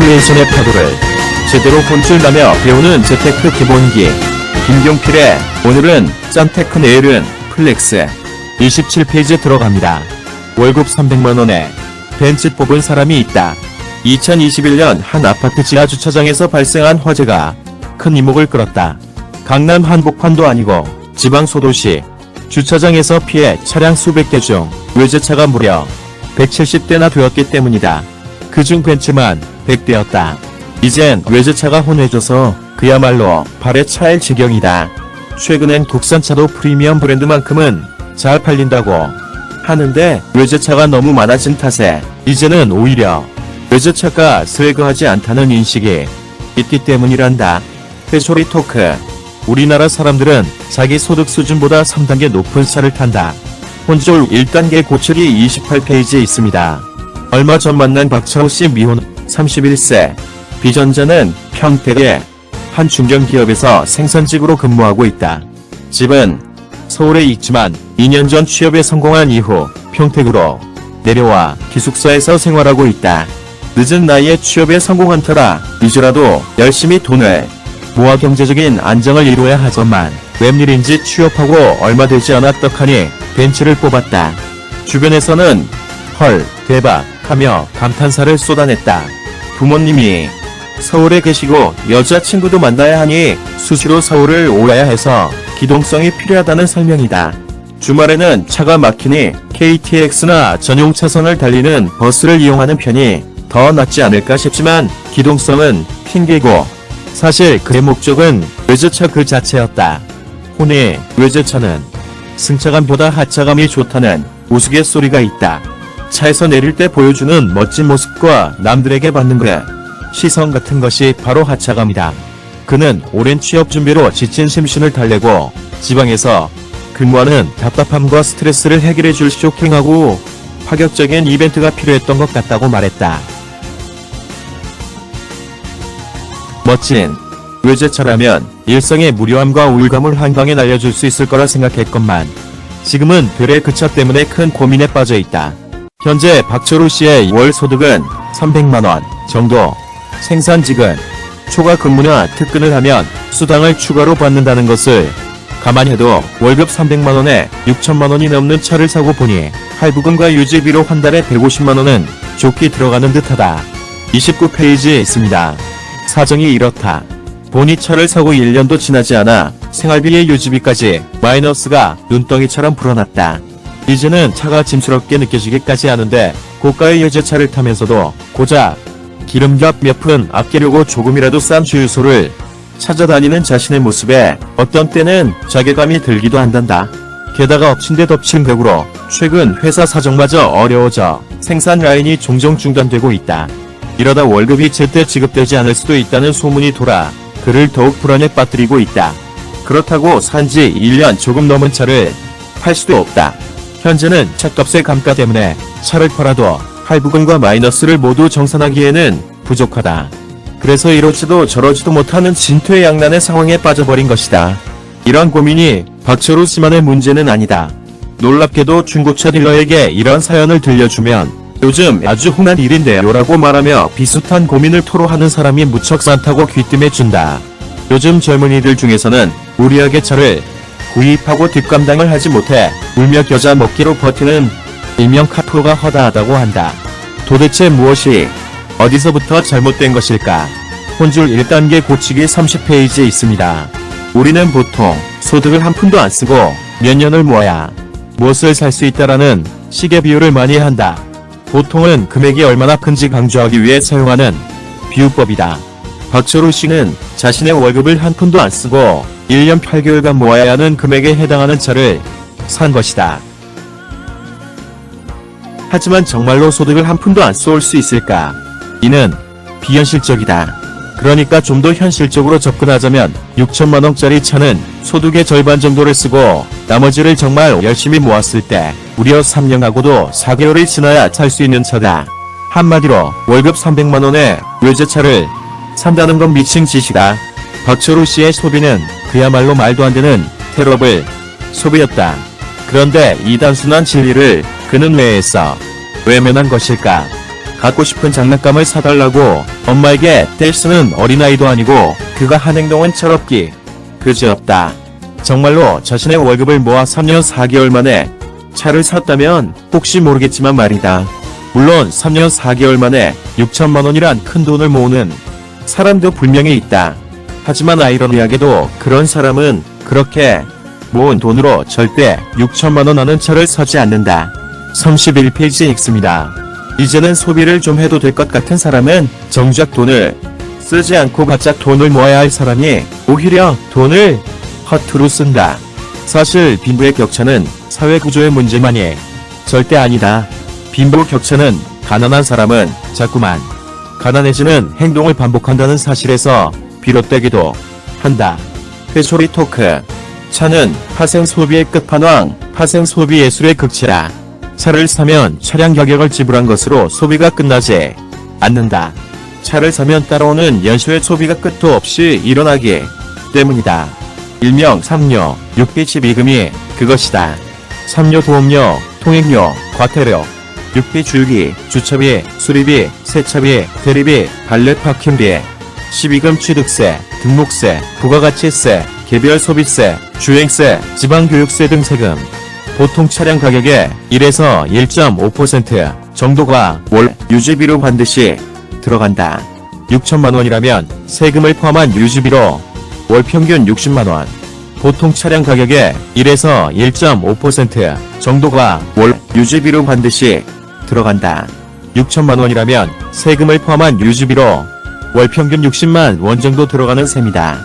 인플레이션의 파도를 제대로 혼쭐나며 배우는 재테크 기본기. 김경필의 오늘은 짠테크 내일은 플렉스. 27페이지 들어갑니다. 월급 300만원에 벤츠 뽑은 사람이 있다. 2021년 한 아파트 지하 주차장에서 발생한 화재가 큰 이목을 끌었다. 강남 한복판도 아니고 지방 소도시 주차장에서 피해 차량 수백 대 중 외제차가 무려 170대나 되었기 때문이다. 그중 벤츠만 100대였다. 이젠 외제차가 혼외져서 그야말로 발에 차일 지경이다. 최근엔 국산차도 프리미엄 브랜드만큼은 잘 팔린다고 하는데 외제차가 너무 많아진 탓에 이제는 오히려 외제차가 스웨그하지 않다는 인식이 있기 때문이란다. 회초리 토크. 우리나라 사람들은 자기 소득 수준보다 3단계 높은 차를 탄다. 혼졸 1단계 고철이 28페이지에 있습니다. 얼마 전 만난 박차우씨 미혼 31세. 비전자는 평택의 한 중견기업에서 생산직으로 근무하고 있다. 집은 서울에 있지만 2년 전 취업에 성공한 이후 평택으로 내려와 기숙사에서 생활하고 있다. 늦은 나이에 취업에 성공한 터라 이제라도 열심히 돈을 모아 경제적인 안정을 이루어야 하지만 웬일인지 취업하고 얼마 되지 않아 떡하니 벤츠를 뽑았다. 주변에서는 헐 대박 하며 감탄사를 쏟아냈다. 부모님이 서울에 계시고 여자친구도 만나야 하니 수시로 서울을 오야 해서 기동성이 필요하다는 설명이다. 주말에는 차가 막히니 KTX나 전용 차선을 달리는 버스를 이용하는 편이 더 낫지 않을까 싶지만 기동성은 핑계고 사실 그의 목적은 외제차 그 자체였다. 혼의 외제차는 승차감보다 하차감이 좋다는 우스갯소리가 있다. 차에서 내릴 때 보여주는 멋진 모습과 남들에게 받는 그 시선 같은 것이 바로 하차감이다. 그는 오랜 취업 준비로 지친 심신을 달래고 지방에서 근무하는 답답함과 스트레스를 해결해줄 쇼킹하고 파격적인 이벤트가 필요했던 것 같다고 말했다. 멋진 외제차라면 일상의 무료함과 우울감을 한 방에 날려줄 수 있을 거라 생각했건만 지금은 별의 그 차 때문에 큰 고민에 빠져 있다. 현재 박철우 씨의 월 소득은 300만원 정도. 생산직은 초과 근무나 특근을 하면 수당을 추가로 받는다는 것을 감안해도 월급 300만원에 6천만원이 넘는 차를 사고 보니 할부금과 유지비로 한 달에 150만원은 좋게 들어가는 듯하다. 29페이지에 있습니다. 사정이 이렇다. 본이 차를 사고 1년도 지나지 않아 생활비의 유지비까지 마이너스가 눈덩이처럼 불어났다. 이제는 차가 짐스럽게 느껴지기까지 하는데 고가의 외제차를 타면서도 고작 기름값 몇 푼 아끼려고 조금이라도 싼 주유소를 찾아다니는 자신의 모습에 어떤 때는 자괴감이 들기도 한단다. 게다가 엎친 데 덮친 격으로 최근 회사 사정마저 어려워져 생산 라인이 종종 중단되고 있다. 이러다 월급이 제때 지급되지 않을 수도 있다는 소문이 돌아 그를 더욱 불안에 빠뜨리고 있다. 그렇다고 산지 1년 조금 넘은 차를 팔 수도 없다. 현재는 차값의 감가 때문에 차를 팔아도 할부금과 마이너스를 모두 정산하기에는 부족하다. 그래서 이러지도 저러지도 못하는 진퇴양난의 상황에 빠져버린 것이다. 이런 고민이 박철우 씨만의 문제는 아니다. 놀랍게도 중고차 딜러에게 이런 사연을 들려주면 요즘 아주 흔한 일인데요 라고 말하며 비슷한 고민을 토로하는 사람이 무척 많다고 귀띔해준다. 요즘 젊은이들 중에서는 무리하게 차를 구입하고 뒷감당을 하지 못해 울며 겨자 먹기로 버티는 일명 카푸가 허다하다고 한다. 도대체 무엇이 어디서부터 잘못된 것일까? 혼줄 1단계 고치기 30페이지에 있습니다. 우리는 보통 소득을 한 푼도 안 쓰고 몇 년을 모아야 무엇을 살 수 있다라는 식의 비유를 많이 한다. 보통은 금액이 얼마나 큰지 강조하기 위해 사용하는 비유법이다. 박철우 씨는 자신의 월급을 한 푼도 안 쓰고 1년 8개월간 모아야 하는 금액에 해당하는 차를 산 것이다. 하지만 정말로 소득을 한 푼도 안 쏠 수 있을까? 이는 비현실적이다. 그러니까 좀 더 현실적으로 접근하자면 6천만원짜리 차는 소득의 절반 정도를 쓰고 나머지를 정말 열심히 모았을 때 무려 3년하고도 4개월이 지나야 살 수 있는 차다. 한마디로 월급 300만원에 외제차를 산다는 건 미친 짓이다. 박철우 씨의 소비는 그야말로 말도 안 되는 테러블 소비였다. 그런데 이 단순한 진리를 그는 왜 외면한 것일까? 갖고 싶은 장난감을 사달라고 엄마에게 떼를 쓰는 어린아이도 아니고 그가 한 행동은 철없기 그지없다. 정말로 자신의 월급을 모아 3년 4개월 만에 차를 샀다면 혹시 모르겠지만 말이다. 물론 3년 4개월 만에 6천만 원이란 큰 돈을 모으는 사람도 분명히 있다. 하지만 아이러니하게도 그런 사람은 그렇게 모은 돈으로 절대 6천만 원 하는 차를 사지 않는다. 31페이지 읽습니다. 이제는 소비를 좀 해도 될 것 같은 사람은 정작 돈을 쓰지 않고 바짝 돈을 모아야 할 사람이 오히려 돈을 허투루 쓴다. 사실 빈부의 격차는 사회 구조의 문제만이 절대 아니다. 빈부 격차는 가난한 사람은 자꾸만 가난해지는 행동을 반복한다는 사실에서 비롯되기도 한다. 회초리 토크. 차는 파생 소비의 끝판왕, 파생 소비 예술의 극치라. 차를 사면 차량 가격을 지불한 것으로 소비가 끝나지 않는다. 차를 사면 따라오는 연소의 소비가 끝도 없이 일어나기 때문이다. 일명 3료, 6비 비금이 그것이다. 3료 보험료, 통행료, 과태료, 6비 주유기, 주차비, 수리비, 세차비, 대리비, 발렛 파킹비, 12금 취득세, 등록세, 부가가치세, 개별 소비세, 주행세, 지방교육세 등 세금. 보통 차량 가격의 1에서 1.5% 정도가 월 유지비로 반드시 들어간다. 6천만 원이라면 세금을 포함한 유지비로 월 평균 60만 원. 보통 차량 가격의 1에서 1.5% 정도가 월 유지비로 반드시 들어간다. 6천만 원이라면 세금을 포함한 유지비로 월 평균 60만 원 정도 들어가는 셈이다.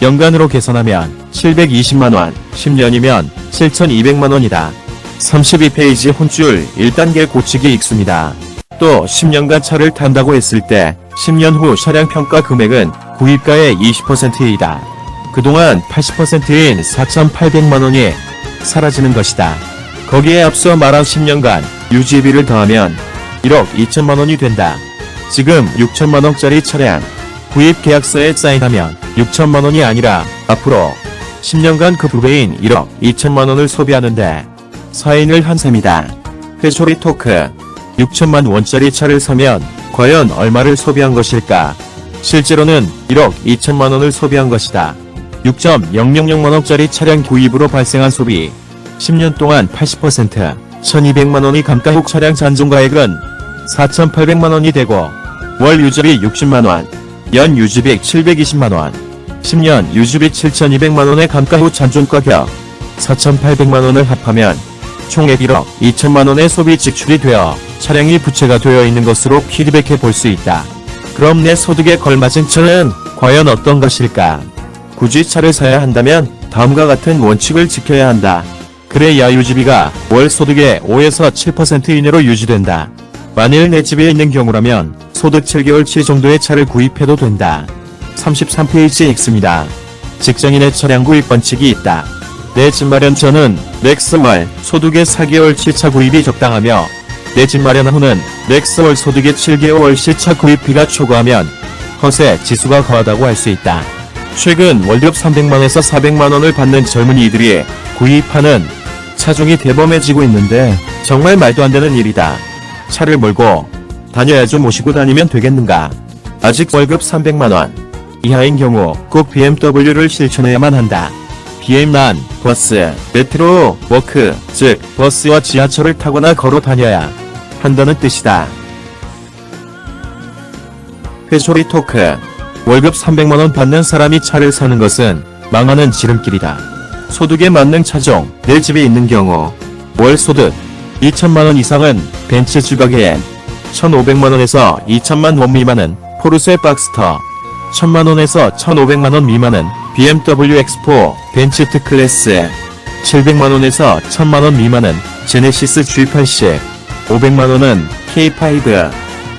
연간으로 계산하면 720만 원, 10년이면 7,200만 원이다. 32페이지 혼줄 1단계 고치기 익습니다. 또 10년간 차를 탄다고 했을 때 10년 후 차량 평가 금액은 구입가의 20%이다. 그동안 80%인 4,800만 원이 사라지는 것이다. 거기에 앞서 말한 10년간 유지비를 더하면 1억 2천만 원이 된다. 지금 6천만 원짜리 차량 구입 계약서에 사인하면 6천만 원이 아니라 앞으로 10년간 그 2배인 1억 2천만 원을 소비하는데 사인을 한 셈이다. 회초리 토크. 6천만 원짜리 차를 사면 과연 얼마를 소비한 것일까? 실제로는 1억 2천만 원을 소비한 것이다. 6.000만 원짜리 차량 구입으로 발생한 소비 10년 동안 80% 1,200만 원이 감가 후 차량 잔존가액은 4,800만 원이 되고 월 유지비 60만 원, 연 유지비 720만 원, 10년 유지비 7,200만 원의 감가 후 잔존가격 4,800만 원을 합하면 총액 1억 2천만 원의 소비 지출이 되어 차량이 부채가 되어 있는 것으로 피드백해 볼 수 있다. 그럼 내 소득에 걸맞은 차는 과연 어떤 것일까? 굳이 차를 사야 한다면 다음과 같은 원칙을 지켜야 한다. 그래야 유지비가 월 소득의 5에서 7% 이내로 유지된다. 만일 내 집에 있는 경우라면 소득 7개월치 정도의 차를 구입해도 된다. 33페이지 읽습니다. 직장인의 차량 구입 원칙이 있다. 내 집 마련 전은 맥스월 소득의 4개월치 차 구입이 적당하며 내 집 마련 후는 맥스월 소득의 7개월치 차 구입비가 초과하면 허세 지수가 거하다고 할 수 있다. 최근 월급 300만에서 400만 원을 받는 젊은이들이 구입하는 차종이 대범해지고 있는데 정말 말도 안 되는 일이다. 차를 몰고 다녀야죠. 모시고 다니면 되겠는가? 아직 월급 300만 원 이하인 경우 꼭 BMW를 실천해야만 한다. BM란 버스, 메트로, 워크, 즉 버스와 지하철을 타거나 걸어 다녀야 한다는 뜻이다. 회초리 토크. 월급 300만 원 받는 사람이 차를 사는 것은 망하는 지름길이다. 소득에 맞는 차종, 내 집에 있는 경우 월 소득 2천만 원 이상은 벤츠 G가게엔 1,500만 원에서 2천만 원 미만은 포르쉐 박스터, 1,000만 원에서 1,500만 원 미만은 BMW X4 벤츠 T클래스, 700만 원에서 1,000만 원 미만은 제네시스 G80, 500만 원은 K5,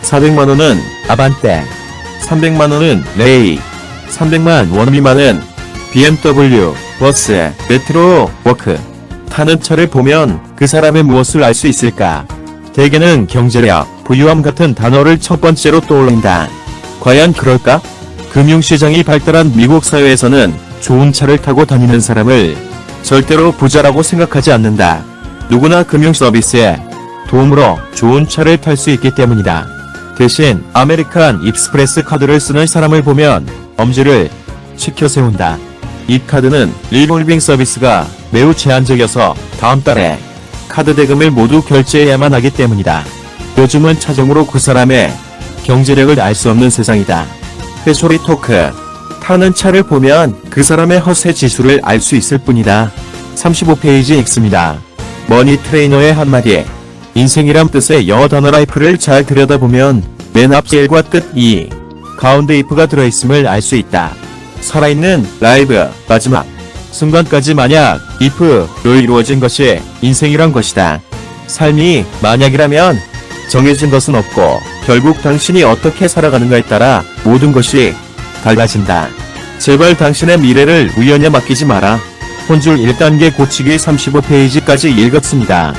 400만 원은 아반떼, 300만 원은 레이, 300만 원 미만은 BMW, 버스, 메트로, 워크. 타는 차를 보면 그 사람의 무엇을 알 수 있을까? 대개는 경제력, 부유함 같은 단어를 첫 번째로 떠올린다. 과연 그럴까? 금융시장이 발달한 미국 사회에서는 좋은 차를 타고 다니는 사람을 절대로 부자라고 생각하지 않는다. 누구나 금융 서비스에 도움으로 좋은 차를 탈 수 있기 때문이다. 대신 아메리칸 익스프레스 카드를 쓰는 사람을 보면 엄지를 치켜 세운다. 이 카드는 리볼빙 서비스가 매우 제한적이어서 다음 달에 카드 대금을 모두 결제해야만 하기 때문이다. 요즘은 차종으로 그 사람의 경제력을 알 수 없는 세상이다. 회소리 토크. 타는 차를 보면 그 사람의 허세 지수를 알 수 있을 뿐이다. 35페이지 X입니다. 머니 트레이너의 한마디. 인생이란 뜻의 영어 단어 라이프를 잘 들여다보면 맨 앞 L과 뜻 E, 가운데 if가 들어있음을 알 수 있다. 살아있는 라이브, 마지막 순간까지 만약 if로 이루어진 것이 인생이란 것이다. 삶이 만약이라면 정해진 것은 없고 결국 당신이 어떻게 살아가는가에 따라 모든 것이 달라진다. 제발 당신의 미래를 우연에 맡기지 마라. 혼줄 1단계 고치기 35페이지까지 읽었습니다.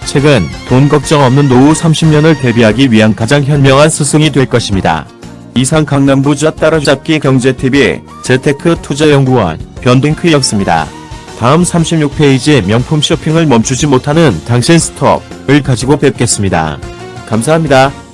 책은 돈 걱정 없는 노후 30년을 대비하기 위한 가장 현명한 스승이 될 것입니다. 이상 강남부자 따라잡기 경제TV 재테크 투자연구원 변딩크였습니다. 다음 36페이지의 명품 쇼핑을 멈추지 못하는 당신 스톱을 가지고 뵙겠습니다. 감사합니다.